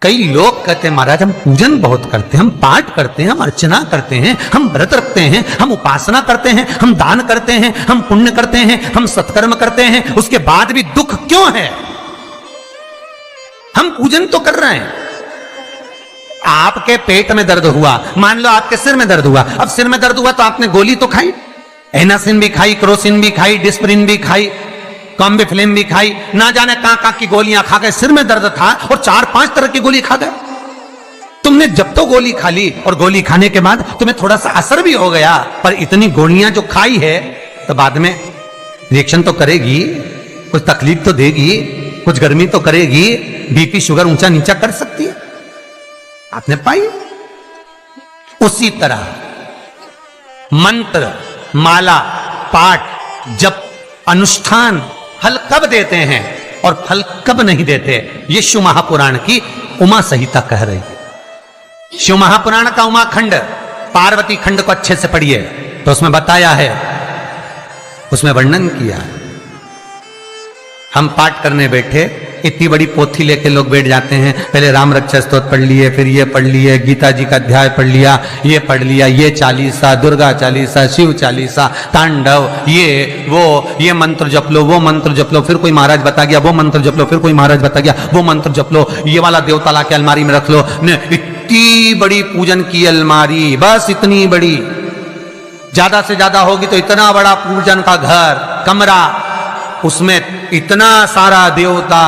कई लोग कहते हैं महाराज हम पूजन बहुत करते हैं, हम पाठ करते हैं, हम अर्चना करते हैं, हम व्रत रखते हैं, हम उपासना करते हैं, हम दान करते हैं, हम पुण्य करते हैं, हम सत्कर्म करते हैं, उसके बाद भी दुख क्यों है? हम पूजन तो कर रहे हैं। आपके पेट में दर्द हुआ, मान लो आपके सिर में दर्द हुआ, अब सिर में दर्द हुआ तो आपने गोली तो खाई, एनासिन भी खाई, क्रोसिन भी खाई, डिस्प्रिन भी खाई, कॉम्बिफ्लेम भी खाई, ना जाने कहां की गोलियां खा गए। सिर में दर्द था और 4-5 तरह की गोली खा गए। तुमने जब तो गोली खा ली और गोली खाने के बाद तुम्हें थोड़ा सा असर भी हो गया, पर इतनी गोलियां जो खाई है तो बाद में रिएक्शन तो करेगी, कुछ तकलीफ तो देगी, कुछ गर्मी तो करेगी, बीपी शुगर ऊंचा नीचा कर सकती है। आपने पाई। उसी तरह मंत्र, माला, पाठ, जप, अनुष्ठान फल कब देते हैं और फल कब नहीं देते, ये शिव महापुराण की उमा संहिता कह रही है। शिव महापुराण का उमा खंड, पार्वती खंड को अच्छे से पढ़िए तो उसमें बताया है, उसमें वर्णन किया है। हम पाठ करने बैठे, इतनी बड़ी पोथी लेके लोग बैठ जाते हैं, पहले राम रक्षा स्तोत्र पढ़ लिए, फिर ये पढ़ लिए, गीता जी का अध्याय पढ़ लिया, ये पढ़ लिया, ये चालीसा, दुर्गा चालीसा, शिव चालीसा, तांडव, ये मंत्र जप लो, वो मंत्र जप लो, फिर कोई महाराज बता गया वो मंत्र जप लो, फिर कोई महाराज बता गया वो मंत्र जप लो, ये वाला देवता ला के अलमारी में रख लो। इतनी बड़ी पूजन की अलमारी, बस इतनी बड़ी, ज्यादा से ज्यादा होगी तो इतना बड़ा पूजन का घर, कमरा, उसमें इतना सारा देवता।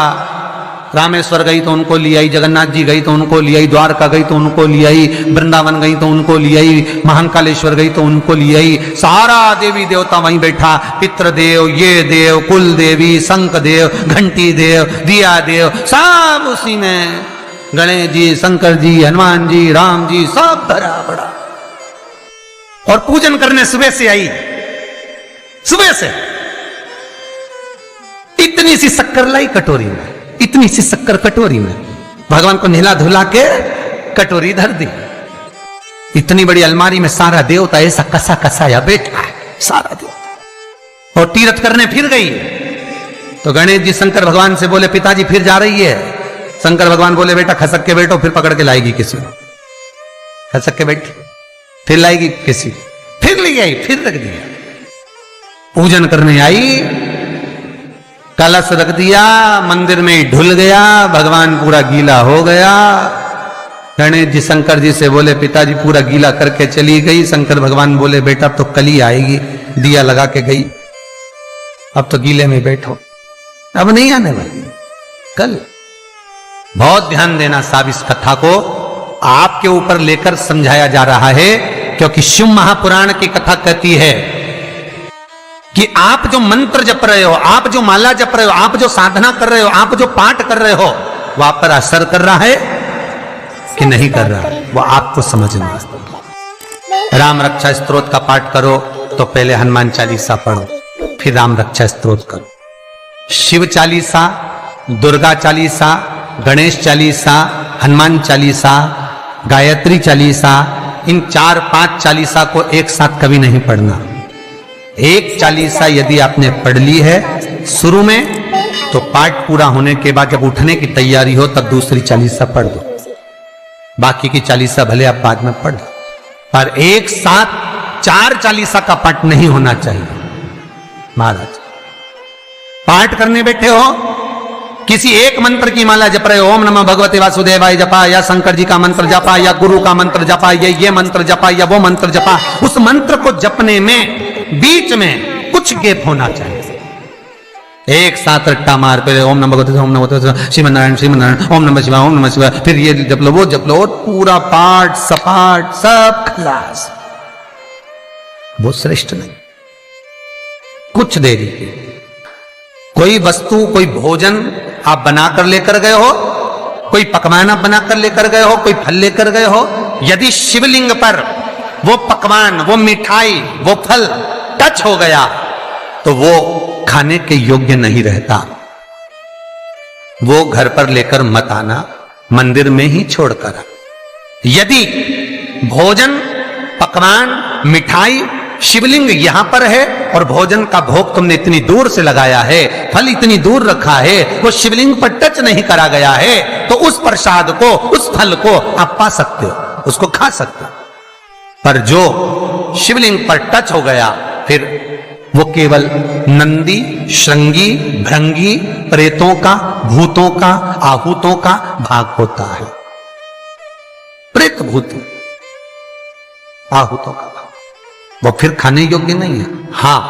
रामेश्वर गई तो उनको ले आई, जगन्नाथ जी गई तो उनको ले आई, द्वारका गई तो उनको ले आई, वृंदावन गई तो उनको ले आई, महाकालेश्वर गई तो उनको ले आई, सारा देवी देवता वहीं बैठा, पितृदेव, ये देव, कुल देवी, शंख देव, घंटी देव, दिया देव, सब उसी में, गणेश जी, शंकर जी, हनुमान जी, राम जी, सब भरा पड़ा। और पूजन करने सुबह से आई, सुबह से इतनी सी शक्कर लाई कटोरी में, इतनी सी शक्कर कटोरी में, भगवान को नहला धुला के कटोरी धर दी। इतनी बड़ी अलमारी में सारा देवता ऐसा कसा कसाया बैठा है, सारा देवता। और तीर्थ करने फिर गई तो गणेश जी शंकर भगवान से बोले पिताजी फिर जा रही है। शंकर भगवान बोले बेटा खसक के बैठो, फिर पकड़ के लाएगी किसी को, खसक के बैठ, फिर लाएगी किसी, फिर ले आई, फिर रख दिया। पूजन करने आई, कलश रख दिया, मंदिर में ढुल गया, भगवान पूरा गीला हो गया। गणेश जी शंकर जी से बोले पिताजी पूरा गीला करके चली गई। शंकर भगवान बोले बेटा अब तो कल ही आएगी, दिया लगा के गई, अब तो गीले में बैठो, अब नहीं आने वाली, कल। बहुत ध्यान देना साहब, इस कथा को आपके ऊपर लेकर समझाया जा रहा है, क्योंकि शिव महापुराण की कथा कहती है कि आप जो मंत्र जप रहे हो, आप जो माला जप रहे हो, आप जो साधना कर रहे हो, आप जो पाठ कर रहे हो, वो आप पर असर कर रहा है कि नहीं कर रहा है, वो आपको समझना है। राम रक्षा स्तोत्र का पाठ करो तो पहले हनुमान चालीसा पढ़ो, फिर राम रक्षा स्तोत्र करो। शिव चालीसा, दुर्गा चालीसा, गणेश चालीसा, हनुमान चालीसा, गायत्री चालीसा, इन 4-5 चालीसा को एक साथ कभी नहीं पढ़ना। एक चालीसा यदि आपने पढ़ ली है शुरू में, तो पाठ पूरा होने के बाद जब उठने की तैयारी हो तब दूसरी चालीसा पढ़ दो, बाकी की चालीसा भले आप बाद में पढ़ दो, पर एक साथ 4 चालीसा का पाठ नहीं होना चाहिए। महाराज पाठ करने बैठे हो, किसी एक मंत्र की माला जप रहे हो, ओम नमः भगवते वासुदेवाय जपा, या शंकर जी का मंत्र जपा, या गुरु का मंत्र जपा, या ये मंत्र जपा, या वो मंत्र जपा, उस मंत्र को जपने में बीच में कुछ गैप होना चाहिए। एक साथ रट्टा मार पे ओम नमः भगवते, ओम नमः भगवते, श्रीमन्नारायण श्रीमन्नारायण, ओम नमः शिवाय, ओम नमः शिवाय, फिर ये जप लो, वो जप लो, पूरा पाठ सपाट सब खलास, वो श्रेष्ठ नहीं। कुछ देरी की कोई वस्तु, कोई भोजन आप बनाकर लेकर गए हो, कोई पकवान आप बनाकर लेकर गए हो, कोई फल लेकर गए हो, यदि शिवलिंग पर वो पकवान, वो मिठाई, वो फल टच हो गया तो वो खाने के योग्य नहीं रहता, वो घर पर लेकर मत आना, मंदिर में ही छोड़कर। यदि भोजन, पकवान, मिठाई, शिवलिंग यहां पर है और भोजन का भोग तुमने इतनी दूर से लगाया है, फल इतनी दूर रखा है, वो शिवलिंग पर टच नहीं करा गया है, तो उस प्रसाद को, उस फल को आप पा सकते हो, उसको खा सकते हो। पर जो शिवलिंग पर टच हो गया, फिर वो केवल नंदी, श्रृंगी, भृंगी, प्रेतों का, भूतों का, आहूतों का भाग होता है। प्रेत भूत आहूतों का भाग, वो फिर खाने योग्य नहीं है। हां,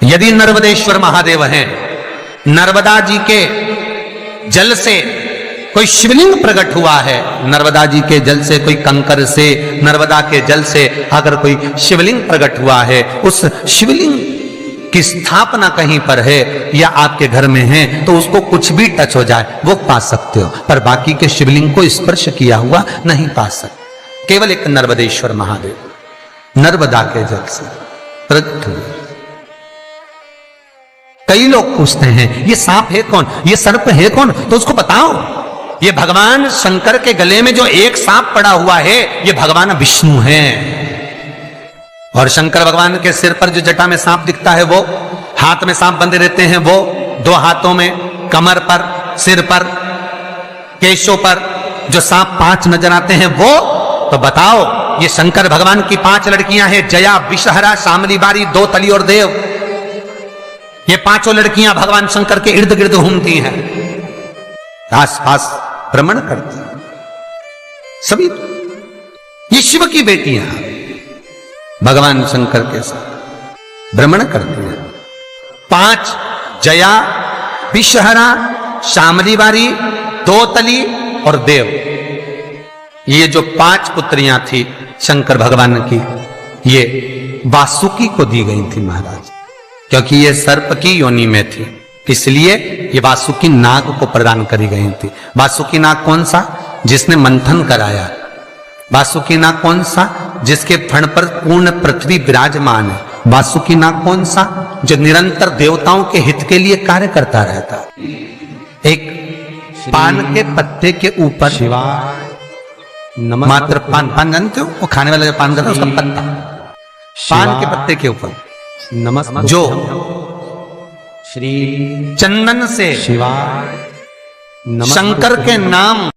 यदि नर्मदेश्वर महादेव हैं, नर्मदा जी के जल से कोई शिवलिंग प्रकट हुआ है, नर्मदा जी के जल से, कोई कंकर से, नर्मदा के जल से अगर कोई शिवलिंग प्रकट हुआ है, उस शिवलिंग की स्थापना कहीं पर है या आपके घर में है, तो उसको कुछ भी टच हो जाए वो पा सकते हो, पर बाकी के शिवलिंग को स्पर्श किया हुआ नहीं पा सकते। केवल एक नर्मदेश्वर महादेव नर्मदा के जल से प्रकट हुए। कई लोग पूछते हैं ये सांप है कौन, ये सर्प है कौन, तो उसको बताओ, ये भगवान शंकर के गले में जो एक सांप पड़ा हुआ है, ये भगवान विष्णु हैं। और शंकर भगवान के सिर पर जो जटा में सांप दिखता है, वो हाथ में सांप बंधे रहते हैं, वो 2 हाथों में, कमर पर, सिर पर, केशों पर जो सांप 5 नजर आते हैं, वो तो बताओ, ये शंकर भगवान की 5 लड़कियां हैं, जया, विषहरा, शामली बारी, 2 तली और देव। ये 5 लड़कियां भगवान शंकर के इर्द गिर्द घूमती हैं, आसपास भ्रमण करती हैं। सभी ये शिव की बेटियां भगवान शंकर के साथ भ्रमण करती हैं। 5 जया, विषहरा, शामली बारी, 2 तली और देव, ये जो 5 पुत्रियां थी शंकर भगवान की, ये वासुकी को दी गई थी महाराज, क्योंकि ये सर्प की योनि में थी, इसलिए ये वासुकी नाग को प्रदान करी गई थी। वासुकी नाग कौन सा? जिसने मंथन कराया। वासुकी नाग कौन सा? जिसके फण पर पूर्ण पृथ्वी विराजमान है। वासुकी नाग कौन सा? जो निरंतर देवताओं के हित के लिए कार्य करता रहता। एक पान के पत्ते के ऊपर मात्र पान जानते हो, वो खाने वाला जो पान करता है उसका पत्ता, पान के पत्ते के ऊपर नमस्ते, जो श्री चंदन से शंकर के नाम